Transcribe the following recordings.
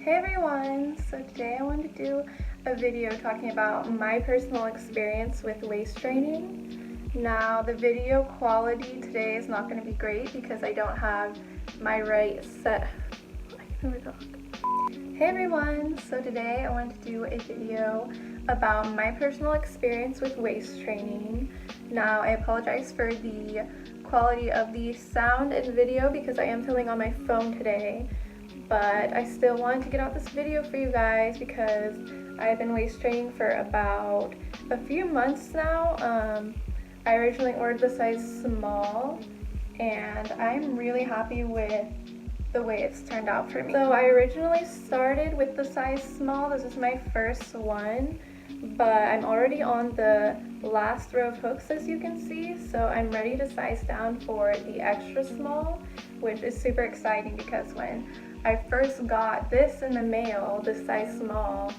Hey everyone! So today I wanted to do a video talking about my personal experience with waist training. Now the video quality today is not going to be great because I don't have my right set. Hey everyone! So today I wanted to do a video about my personal experience with waist training. Now I apologize for the quality of the sound and video because I am filming on my phone today. But I still wanted to get out this video for you guys because I've been waist training for about a few months now. I originally ordered the size small and I'm really happy with the way it's turned out for me. So I originally started with the size small. This is my first one, but I'm already on the last row of hooks, as you can see, so I'm ready to size down for the extra small, which is super exciting because when I first got this in the mail, this size small,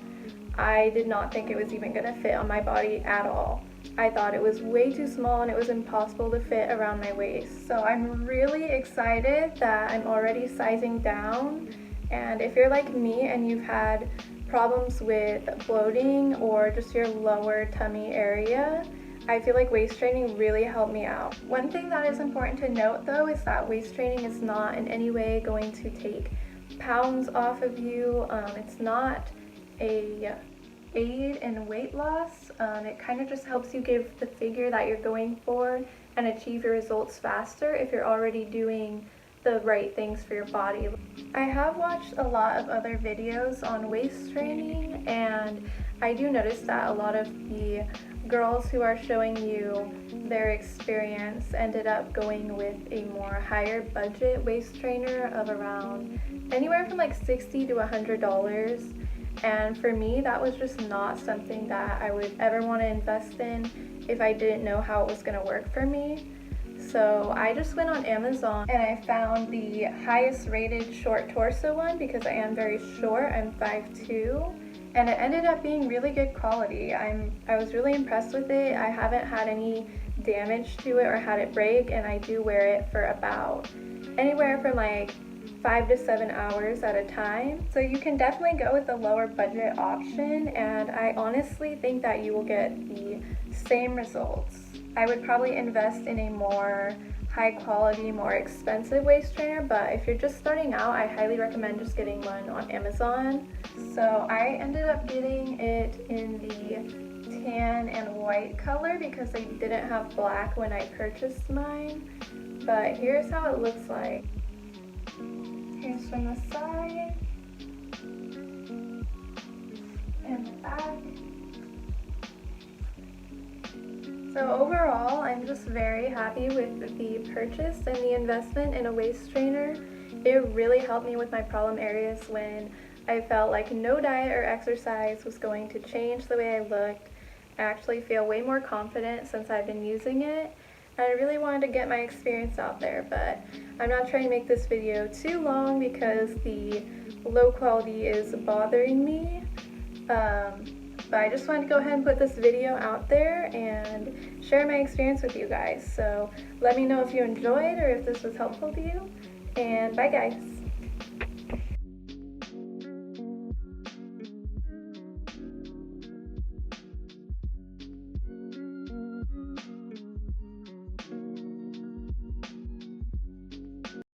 I did not think it was even going to fit on my body at all. I thought it was way too small and it was impossible to fit around my waist. So I'm really excited that I'm already sizing down, and if you're like me and you've had problems with bloating or just your lower tummy area, I feel like waist training really helped me out. One thing that is important to note though is that waist training is not in any way going to take pounds off of you. It's not a aid in weight loss. It kind of just helps you give the figure that you're going for and achieve your results faster if you're already doing the right things for your body. I have watched a lot of other videos on waist training, and I do notice that a lot of the girls who are showing you their experience ended up going with a more higher budget waist trainer of around anywhere from like $60 to $100. And for me, that was just not something that I would ever want to invest in if I didn't know how it was going to work for me. So I just went on Amazon and I found the highest rated short torso one because I am very short. I'm 5'2", and it ended up being really good quality. I was really impressed with it. I haven't had any damage to it or had it break, and I do wear it for about anywhere from like 5 to 7 hours at a time. So you can definitely go with the lower budget option, and I honestly think that you will get the same results. I would probably invest in a more high quality, more expensive waist trainer, but if you're just starting out, I highly recommend just getting one on Amazon. So I ended up getting it in the tan and white color because they didn't have black when I purchased mine. But here's how it looks like. Here's from the side and the back. So overall, I'm just very happy with the purchase and the investment in a waist trainer. It really helped me with my problem areas when I felt like no diet or exercise was going to change the way I looked. I actually feel way more confident since I've been using it. I really wanted to get my experience out there, but I'm not trying to make this video too long because the low quality is bothering me. But I just wanted to go ahead and put this video out there and share my experience with you guys. So let me know if you enjoyed or if this was helpful to you, and bye guys!